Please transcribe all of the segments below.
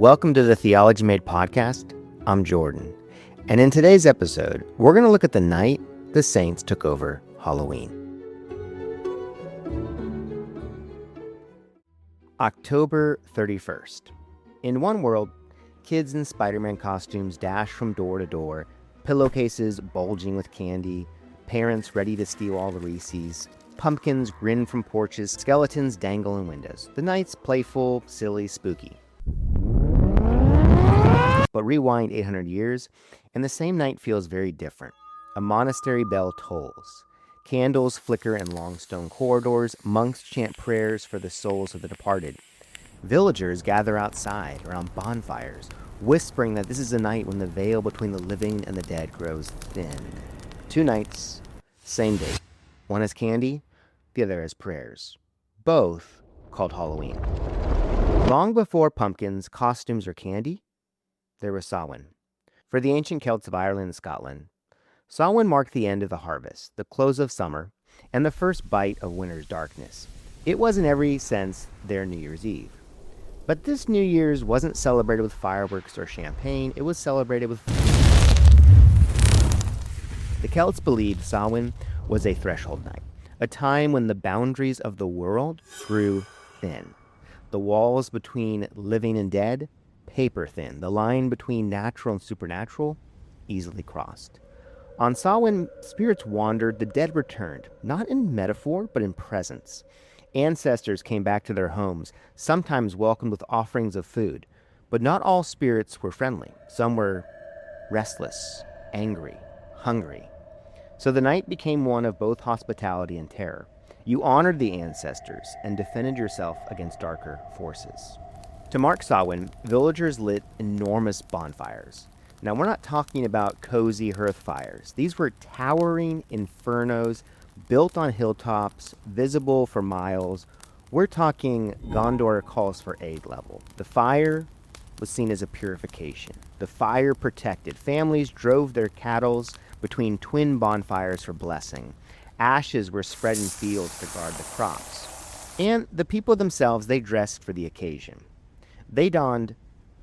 Welcome to the Theology Made podcast. I'm Jordan, and in today's episode, we're going to look at the night the saints took over Halloween. October 31st. In one world, kids in Spider-Man costumes dash from door to door, pillowcases bulging with candy, parents ready to steal all the Reese's, pumpkins grin from porches, skeletons dangle in windows. The night's playful, silly, spooky. But rewind 800 years, and the same night feels very different. A monastery bell tolls. Candles flicker in long stone corridors. Monks chant prayers for the souls of the departed. Villagers gather outside around bonfires, whispering that this is a night when the veil between the living and the dead grows thin. 2 nights, same date. One has candy, the other has prayers. Both called Halloween. Long before pumpkins, costumes, or candy, there was Samhain. For the ancient Celts of Ireland and Scotland, Samhain marked the end of the harvest, the close of summer, and the first bite of winter's darkness. It was in every sense their New Year's Eve. But this New Year's wasn't celebrated with fireworks or champagne, it was celebrated with... The Celts believed Samhain was a threshold night, a time when the boundaries of the world grew thin. The walls between living and dead, paper thin. The line between natural and supernatural, easily crossed. On Samhain, spirits wandered, the dead returned, not in metaphor, but in presence. Ancestors came back to their homes, sometimes welcomed with offerings of food. But not all spirits were friendly. Some were restless, angry, hungry. So the night became one of both hospitality and terror. You honored the ancestors and defended yourself against darker forces. To mark Samhain, villagers lit enormous bonfires. Now, we're not talking about cozy hearth fires. These were towering infernos built on hilltops, visible for miles. We're talking Gondor calls for aid level. The fire was seen as a purification. The fire protected. Families drove their cattle between twin bonfires for blessing. Ashes were spread in fields to guard the crops. And the people themselves, they dressed for the occasion. They donned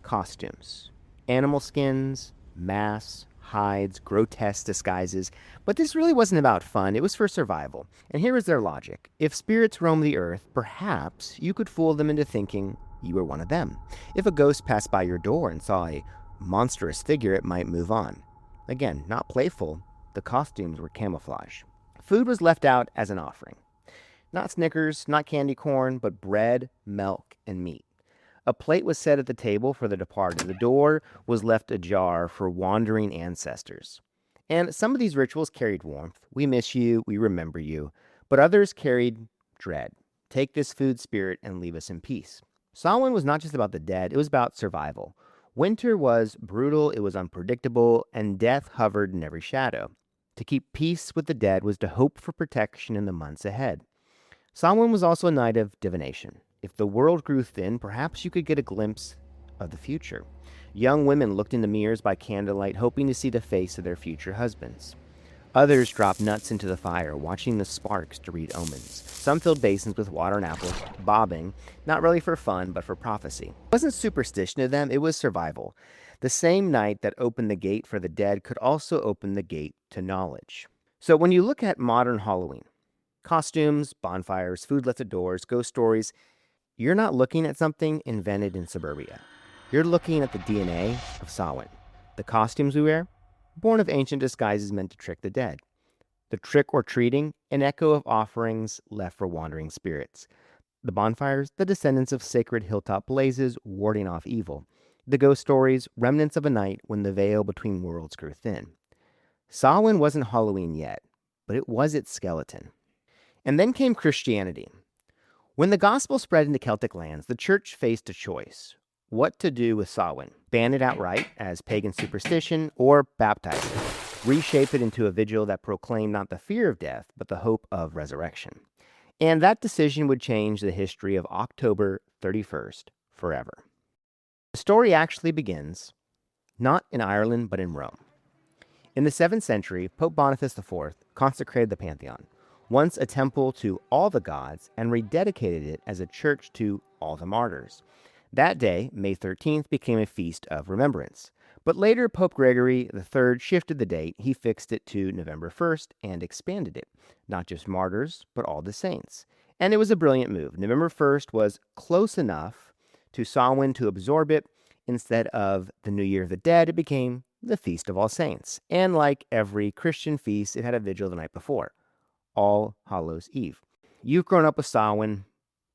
costumes, animal skins, masks, hides, grotesque disguises, but this really wasn't about fun, it was for survival. And here is their logic. If spirits roam the earth, perhaps you could fool them into thinking you were one of them. If a ghost passed by your door and saw a monstrous figure, it might move on. Again, not playful, the costumes were camouflage. Food was left out as an offering. Not Snickers, not candy corn, but bread, milk, and meat. A plate was set at the table for the departed. The door was left ajar for wandering ancestors. And some of these rituals carried warmth. We miss you, we remember you. But others carried dread. Take this food spirit and leave us in peace. Samhain was not just about the dead, it was about survival. Winter was brutal, it was unpredictable, and death hovered in every shadow. To keep peace with the dead was to hope for protection in the months ahead. Samhain was also a night of divination. If the world grew thin, perhaps you could get a glimpse of the future. Young women looked into mirrors by candlelight, hoping to see the face of their future husbands. Others dropped nuts into the fire, watching the sparks to read omens. Some filled basins with water and apples, bobbing, not really for fun, but for prophecy. It wasn't superstition to them, it was survival. The same night that opened the gate for the dead could also open the gate to knowledge. So when you look at modern Halloween, costumes, bonfires, food left at doors, ghost stories, you're not looking at something invented in suburbia. You're looking at the DNA of Samhain. The costumes we wear, born of ancient disguises meant to trick the dead. The trick or treating, an echo of offerings left for wandering spirits. The bonfires, the descendants of sacred hilltop blazes warding off evil. The ghost stories, remnants of a night when the veil between worlds grew thin. Samhain wasn't Halloween yet, but it was its skeleton. And then came Christianity. When the gospel spread into Celtic lands, the church faced a choice. What to do with Samhain? Ban it outright as pagan superstition, or baptize it, reshape it into a vigil that proclaimed not the fear of death, but the hope of resurrection. And that decision would change the history of October 31st forever. The story actually begins not in Ireland, but in Rome. In the 7th century, Pope Boniface IV consecrated the Pantheon, once a temple to all the gods, and rededicated it as a church to all the martyrs. That day, May 13th, became a feast of remembrance. But later, Pope Gregory III shifted the date. He fixed it to November 1st and expanded it. Not just martyrs, but all the saints. And it was a brilliant move. November 1st was close enough to Samhain to absorb it. Instead of the New Year of the Dead, it became the Feast of All Saints. And like every Christian feast, it had a vigil the night before, All Hallows Eve. You've grown up with Samhain,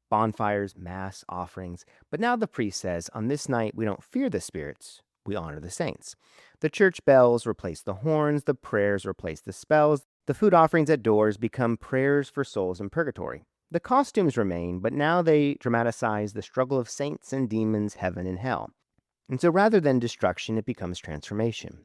bonfires, mass, offerings, but now the priest says, on this night we don't fear the spirits, we honor the saints. The church bells replace the horns, the prayers replace the spells, the food offerings at doors become prayers for souls in purgatory. The costumes remain, but now they dramatize the struggle of saints and demons, heaven and hell. And so rather than destruction, it becomes transformation.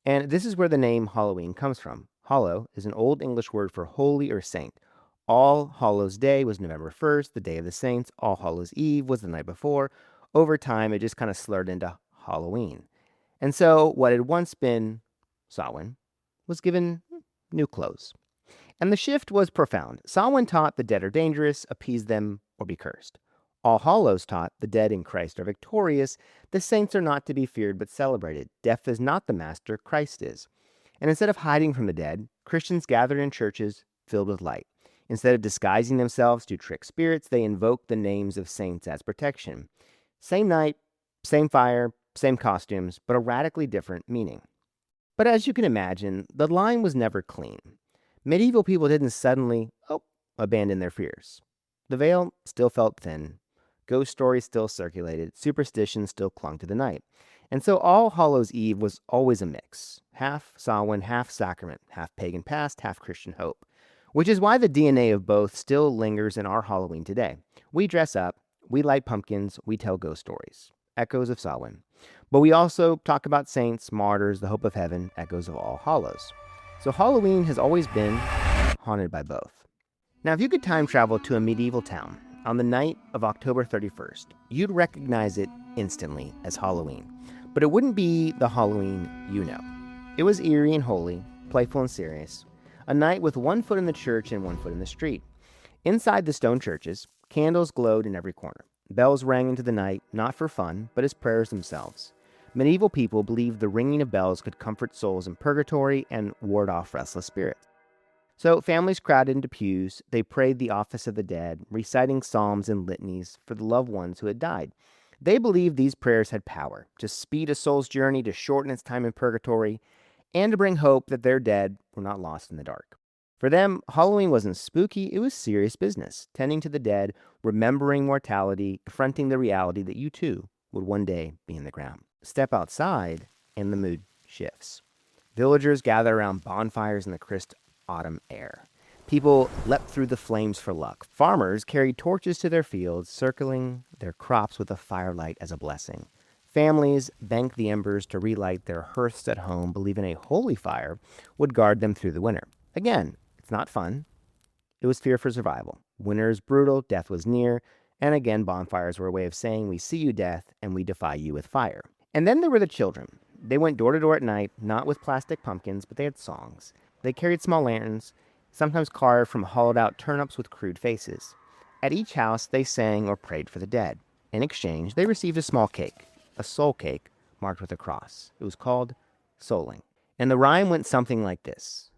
And this is where the name Halloween comes from. Hallow is an Old English word for holy or saint. All Hallows Day was November 1st, the Day of the Saints. All Hallows Eve was the night before. Over time, it just kind of slurred into Halloween. And so what had once been Samhain was given new clothes. And the shift was profound. Samhain taught the dead are dangerous, appease them, or be cursed. All Hallows taught the dead in Christ are victorious, the saints are not to be feared but celebrated. Death is not the master, Christ is. And instead of hiding from the dead, Christians gathered in churches filled with light. Instead of disguising themselves to trick spirits, they invoked the names of saints as protection. Same night, same fire, same costumes, but a radically different meaning. But as you can imagine, the line was never clean. Medieval people didn't suddenly, abandon their fears. The veil still felt thin. Ghost stories still circulated. Superstition still clung to the night. And so All Hallows Eve was always a mix. Half Samhain, half sacrament, half pagan past, half Christian hope. Which is why the DNA of both still lingers in our Halloween today. We dress up, we light pumpkins, we tell ghost stories, echoes of Samhain. But we also talk about saints, martyrs, the hope of heaven, echoes of All Hallows. So Halloween has always been haunted by both. Now, if you could time travel to a medieval town on the night of October 31st, you'd recognize it instantly as Halloween. But it wouldn't be the Halloween you know. It was eerie and holy, playful and serious. A night with one foot in the church and one foot in the street. Inside the stone churches, candles glowed in every corner. Bells rang into the night, not for fun, but as prayers themselves. Medieval people believed the ringing of bells could comfort souls in purgatory and ward off restless spirits. So families crowded into pews. They prayed the office of the dead, reciting psalms and litanies for the loved ones who had died. They believed these prayers had power to speed a soul's journey, to shorten its time in purgatory, and to bring hope that their dead were not lost in the dark. For them, Halloween wasn't spooky, it was serious business, tending to the dead, remembering mortality, confronting the reality that you too would one day be in the ground. Step outside, and the mood shifts. Villagers gather around bonfires in the crisp autumn air. People leapt through the flames for luck. Farmers carried torches to their fields, circling their crops with a firelight as a blessing. Families banked the embers to relight their hearths at home, believing a holy fire would guard them through the winter. Again, it's not fun. It was fear for survival. Winter is brutal, death was near, and again, bonfires were a way of saying, we see you, death, and we defy you with fire. And then there were the children. They went door to door at night, not with plastic pumpkins, but they had songs. They carried small lanterns, sometimes carved from hollowed-out turnips with crude faces. At each house, they sang or prayed for the dead. In exchange, they received a small cake, a soul cake marked with a cross. It was called souling. And the rhyme went something like this.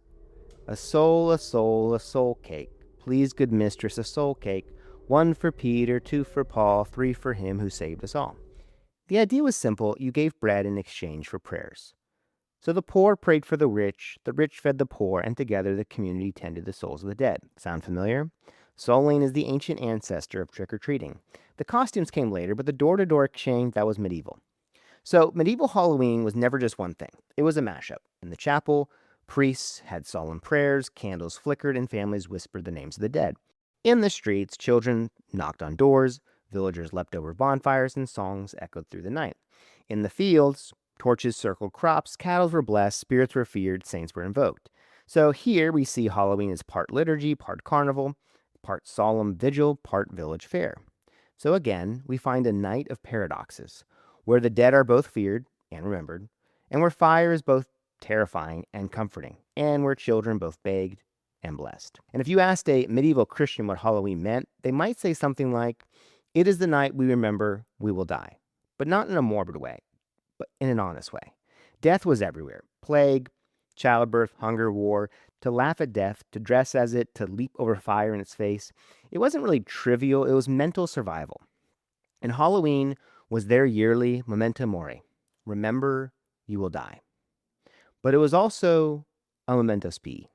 A soul, a soul, a soul cake. Please, good mistress, a soul cake. 1 for Peter, 2 for Paul, 3 for him who saved us all. The idea was simple. You gave bread in exchange for prayers. So the poor prayed for the rich fed the poor, and together the community tended the souls of the dead. Sound familiar? Souling is the ancient ancestor of trick-or-treating. The costumes came later, but the door-to-door exchange, that was medieval. So medieval Halloween was never just one thing. It was a mashup. In the chapel, priests had solemn prayers, candles flickered, and families whispered the names of the dead. In the streets, children knocked on doors, villagers leapt over bonfires, and songs echoed through the night. In the fields, torches circled crops, cattle were blessed, spirits were feared, saints were invoked. So here we see Halloween as part liturgy, part carnival, part solemn vigil, part village fair. So again, we find a night of paradoxes, where the dead are both feared and remembered, and where fire is both terrifying and comforting, and where children both begged and blessed. And if you asked a medieval Christian what Halloween meant, they might say something like, It is the night we remember we will die, but not in a morbid way, but in an honest way. Death was everywhere: plague, childbirth, hunger, war. To laugh at death, to dress as it, to leap over fire in its face. It wasn't really trivial, it was mental survival. And Halloween was their yearly memento mori. Remember, you will die. But it was also a memento spi.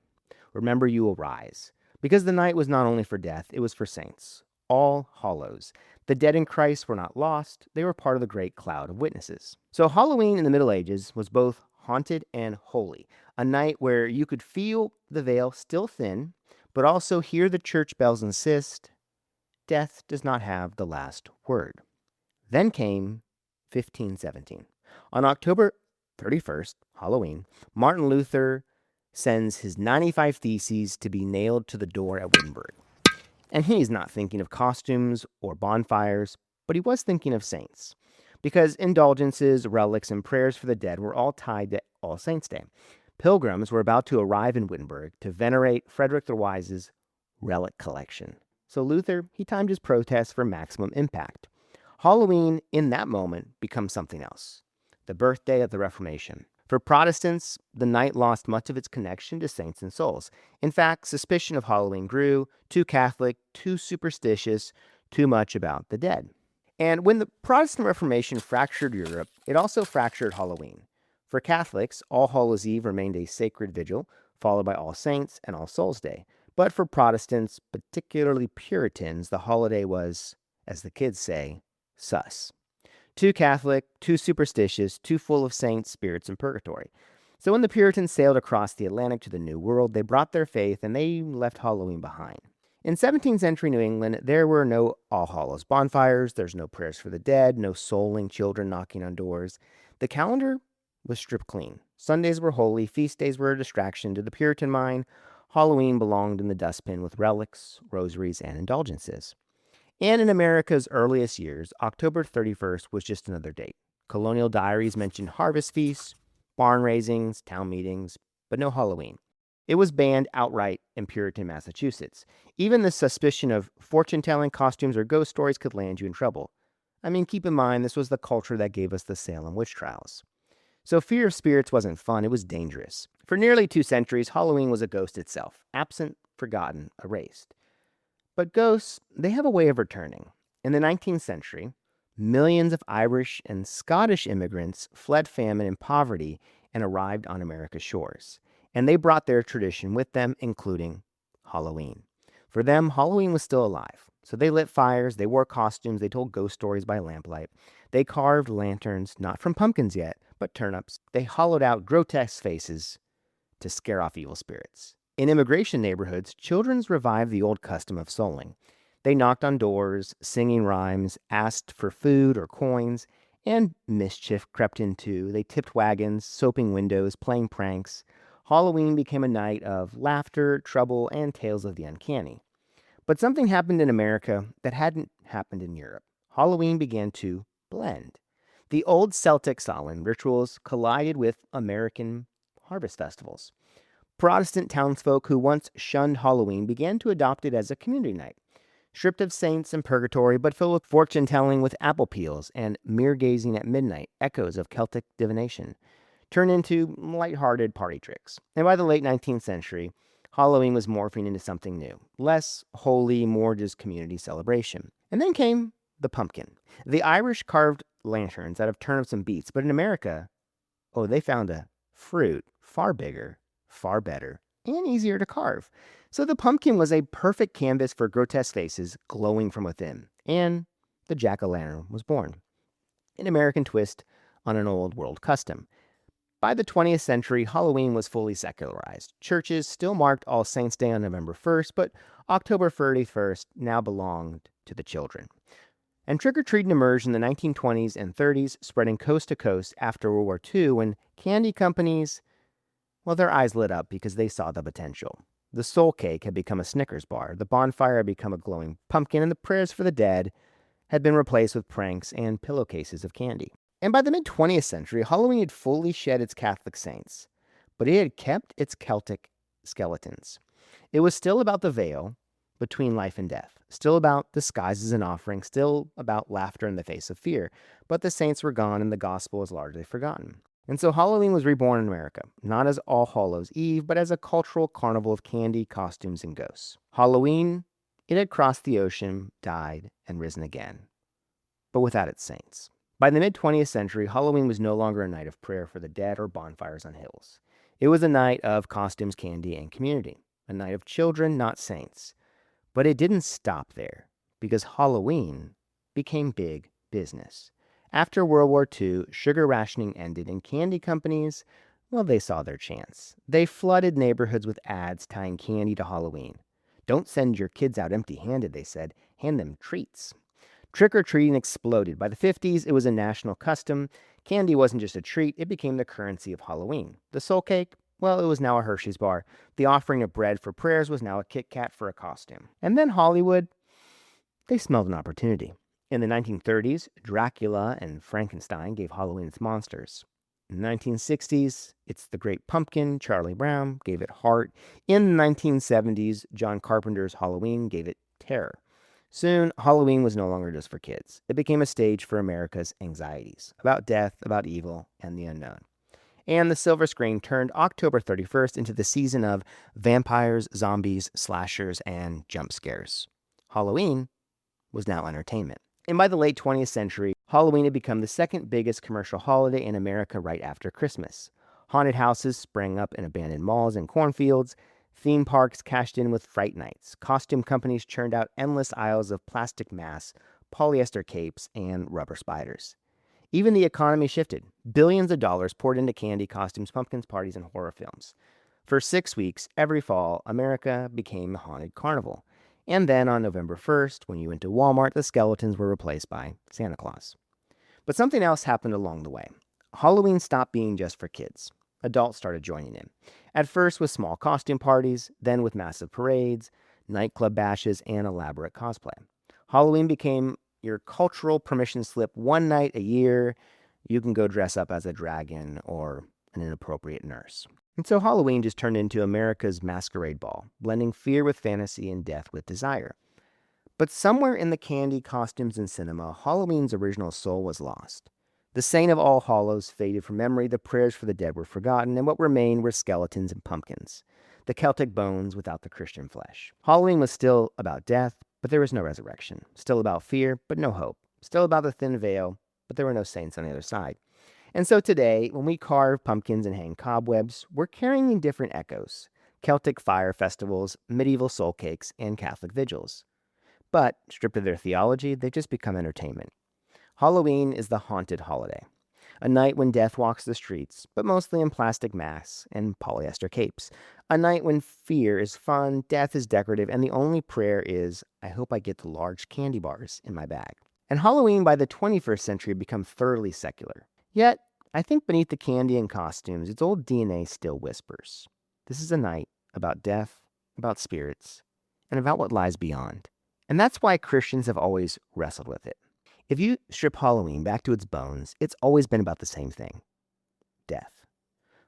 Remember, you will rise. Because the night was not only for death, it was for saints. All Hallows. The dead in Christ were not lost, they were part of the great cloud of witnesses. So Halloween in the Middle Ages was both haunted and holy, a night where you could feel the veil still thin, but also hear the church bells insist death does not have the last word. Then came 1517. On October 31st, Halloween, Martin Luther sends his 95 Theses to be nailed to the door at Wittenberg. And he's not thinking of costumes or bonfires, but he was thinking of saints. Because indulgences, relics, and prayers for the dead were all tied to All Saints' Day. Pilgrims were about to arrive in Wittenberg to venerate Frederick the Wise's relic collection. So Luther, he timed his protest for maximum impact. Halloween, in that moment, becomes something else: the birthday of the Reformation. For Protestants, the night lost much of its connection to saints and souls. In fact, suspicion of Halloween grew: too Catholic, too superstitious, too much about the dead. And when the Protestant Reformation fractured Europe, it also fractured Halloween. For Catholics, All Hallows Eve remained a sacred vigil, followed by All Saints and All Souls' Day. But for Protestants, particularly Puritans, the holiday was, as the kids say, sus. Too Catholic, too superstitious, too full of saints, spirits, and purgatory. So when the Puritans sailed across the Atlantic to the New World, they brought their faith and they left Halloween behind. In 17th century New England, there were no All Hallows bonfires, there's no prayers for the dead, no souling children knocking on doors. The calendar was stripped clean. Sundays were holy, feast days were a distraction. To the Puritan mind, Halloween belonged in the dustbin with relics, rosaries, and indulgences. And in America's earliest years, October 31st was just another date. Colonial diaries mentioned harvest feasts, barn raisings, town meetings, but no Halloween. It was banned outright in Puritan Massachusetts. Even the suspicion of fortune-telling costumes or ghost stories could land you in trouble. I mean, keep in mind, this was the culture that gave us the Salem witch trials. So fear of spirits wasn't fun, it was dangerous. For nearly 2 centuries, Halloween was a ghost itself, absent, forgotten, erased. But ghosts, they have a way of returning. In the 19th century, millions of Irish and Scottish immigrants fled famine and poverty and arrived on America's shores. And they brought their tradition with them, including Halloween. For them, Halloween was still alive. So they lit fires, they wore costumes, they told ghost stories by lamplight. They carved lanterns, not from pumpkins yet, but turnips. They hollowed out grotesque faces to scare off evil spirits. In immigration neighborhoods, children revived the old custom of souling. They knocked on doors, singing rhymes, asked for food or coins, and mischief crept in too. They tipped wagons, soaping windows, playing pranks. Halloween became a night of laughter, trouble, and tales of the uncanny. But something happened in America that hadn't happened in Europe. Halloween began to blend. The old Celtic Samhain rituals collided with American harvest festivals. Protestant townsfolk who once shunned Halloween began to adopt it as a community night, stripped of saints and purgatory, but filled with fortune-telling with apple peels and mirror-gazing at midnight, echoes of Celtic divination, turned into light-hearted party tricks. And by the late 19th century, Halloween was morphing into something new, less holy, more just community celebration. And then came the pumpkin. The Irish carved lanterns out of turnips and beets, but in America, they found a fruit far bigger, far better, and easier to carve. So the pumpkin was a perfect canvas for grotesque faces glowing from within, and the jack-o'-lantern was born. An American twist on an old world custom. By the 20th century, Halloween was fully secularized. Churches still marked All Saints' Day on November 1st, but October 31st now belonged to the children. And trick-or-treating emerged in the 1920s and 30s, spreading coast to coast after World War II, when candy companies, their eyes lit up because they saw the potential. The soul cake had become a Snickers bar, the bonfire had become a glowing pumpkin, and the prayers for the dead had been replaced with pranks and pillowcases of candy. And by the mid-20th century, Halloween had fully shed its Catholic saints, but it had kept its Celtic skeletons. It was still about the veil, between life and death. Still about disguises and offerings, still about laughter in the face of fear. But the saints were gone and the gospel was largely forgotten. And so Halloween was reborn in America, not as All Hallows Eve, but as a cultural carnival of candy, costumes, and ghosts. Halloween, it had crossed the ocean, died, and risen again, but without its saints. By the mid 20th century, Halloween was no longer a night of prayer for the dead or bonfires on hills. It was a night of costumes, candy, and community, a night of children, not saints. But it didn't stop there, because Halloween became big business. After World War II, sugar rationing ended and candy companies, well, they saw their chance. They flooded neighborhoods with ads tying candy to Halloween. Don't send your kids out empty-handed, they said. Hand them treats. Trick-or-treating exploded. By the 50s, it was a national custom. Candy wasn't just a treat, it became the currency of Halloween. The soul cake, well, it was now a Hershey's bar. The offering of bread for prayers was now a Kit Kat for a costume. And then Hollywood, they smelled an opportunity. In the 1930s, Dracula and Frankenstein gave Halloween its monsters. In the 1960s, it's the Great Pumpkin, Charlie Brown, gave it heart. In the 1970s, John Carpenter's Halloween gave it terror. Soon, Halloween was no longer just for kids. It became a stage for America's anxieties, about death, about evil, and the unknown. And the silver screen turned October 31st into the season of vampires, zombies, slashers, and jump scares. Halloween was now entertainment. And by the late 20th century, Halloween had become the second biggest commercial holiday in America right after Christmas. Haunted houses sprang up in abandoned malls and cornfields. Theme parks cashed in with Fright Nights. Costume companies churned out endless aisles of plastic masks, polyester capes, and rubber spiders. Even the economy shifted. Billions of dollars poured into candy, costumes, pumpkins, parties, and horror films. For 6 weeks, every fall, America became a haunted carnival. And then on November 1st, when you went to Walmart, the skeletons were replaced by Santa Claus. But something else happened along the way. Halloween stopped being just for kids. Adults started joining in. At first with small costume parties, then with massive parades, nightclub bashes, and elaborate cosplay. Halloween became your cultural permission slip. One night a year, you can go dress up as a dragon or an inappropriate nurse. And so Halloween just turned into America's masquerade ball, blending fear with fantasy and death with desire. But somewhere in the candy, costumes, and cinema, Halloween's original soul was lost. The saint of All Hallows faded from memory, the prayers for the dead were forgotten, and what remained were skeletons and pumpkins, the Celtic bones without the Christian flesh. Halloween was still about death, but there was no resurrection. Still about fear, but no hope. Still about the thin veil, but there were no saints on the other side. And so today, when we carve pumpkins and hang cobwebs, we're carrying different echoes: Celtic fire festivals, medieval soul cakes, and Catholic vigils. But, stripped of their theology, they've just become entertainment. Halloween is the haunted holiday, a night when death walks the streets, but mostly in plastic masks and polyester capes. A night when fear is fun, death is decorative, and the only prayer is, I hope I get the large candy bars in my bag. And Halloween by the 21st century had become thoroughly secular. Yet, I think beneath the candy and costumes, its old DNA still whispers. This is a night about death, about spirits, and about what lies beyond. And that's why Christians have always wrestled with it. If you strip Halloween back to its bones, it's always been about the same thing: death.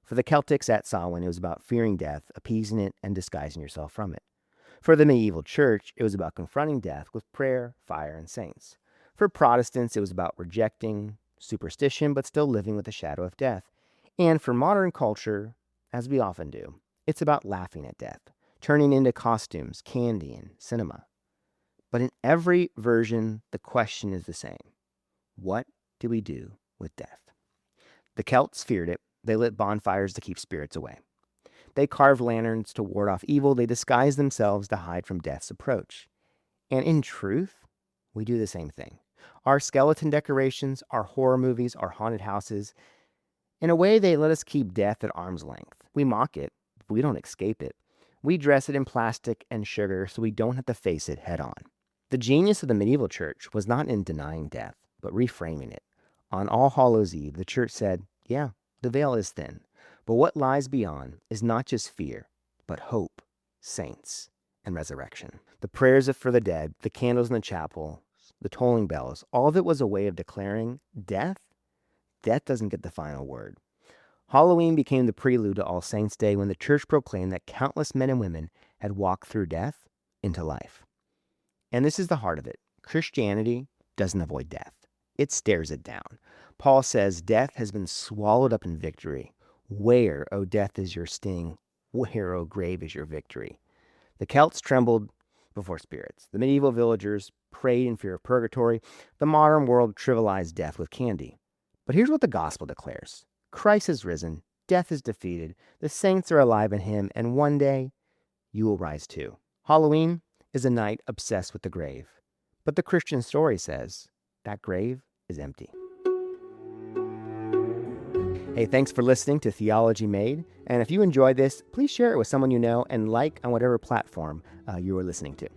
For the Celtics at Samhain, it was about fearing death, appeasing it, and disguising yourself from it. For the medieval church, it was about confronting death with prayer, fire, and saints. For Protestants, it was about rejecting superstition, but still living with the shadow of death. And for modern culture, as we often do, it's about laughing at death, turning into costumes, candy, and cinema. But in every version, the question is the same: what do we do with death? The Celts feared it. They lit bonfires to keep spirits away. They carved lanterns to ward off evil. They disguised themselves to hide from death's approach. And in truth, we do the same thing. Our skeleton decorations, our horror movies, our haunted houses, in a way, they let us keep death at arm's length. We mock it, but we don't escape it. We dress it in plastic and sugar so we don't have to face it head on. The genius of the medieval church was not in denying death, but reframing it. On All Hallows Eve, the church said, yeah, the veil is thin, but what lies beyond is not just fear, but hope, saints, and resurrection. The prayers for the dead, the candles in the chapel, the tolling bells, all of it was a way of declaring death doesn't get the final word. Halloween became the prelude to All Saints' Day, when the church proclaimed that countless men and women had walked through death into life. And this is the heart of it. Christianity doesn't avoid death. It stares it down. Paul says, death has been swallowed up in victory. Where, O death, is your sting? Where, O grave, is your victory? The Celts trembled before spirits. The medieval villagers prayed in fear of purgatory. The modern world trivialized death with candy. But here's what the gospel declares. Christ has risen. Death is defeated. The saints are alive in him. And one day, you will rise too. Halloween is a night obsessed with the grave. But the Christian story says that grave is empty. Hey, thanks for listening to Theology Made. And if you enjoyed this, please share it with someone you know and like on whatever platform you are listening to.